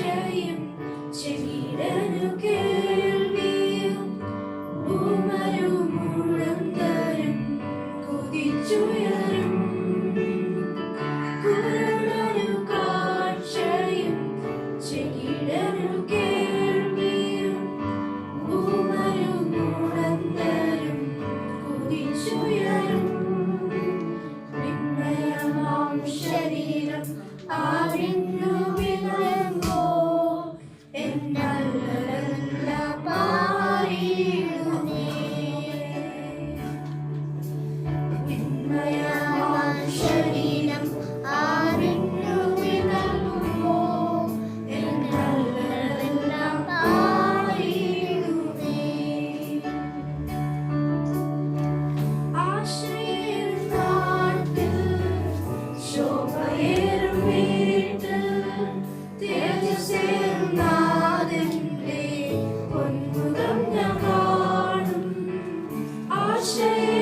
കാഴ്ചയും ചെവിടനു കേൾവിയും ഭൂമരു മുഴന്തരും കുതിച്ചുയരും കുരുടനു കാഴ്ചയും ചെകിടനു കേൾവിയും ഭൂമരു മുഴന്തരും കുതിച്ചുയരും വിണ്മയമാം ശരീരം ആവിന്നു വിളങ്ങോ എന്നല്ല പാരിടുന്നേ വിണ്മയമാം ശരീരം ആവിന്നു വിളങ്ങോ എന്നല്ല പാരിടുന്നേ ആശ്രയർ നാട്ടിൽ ശോഭയേറും വീട്ടിൽ തേജസ്സേറും നാഥന്റെ പൊൻമുഖം ഞാൻ കാണും ആശ്രയ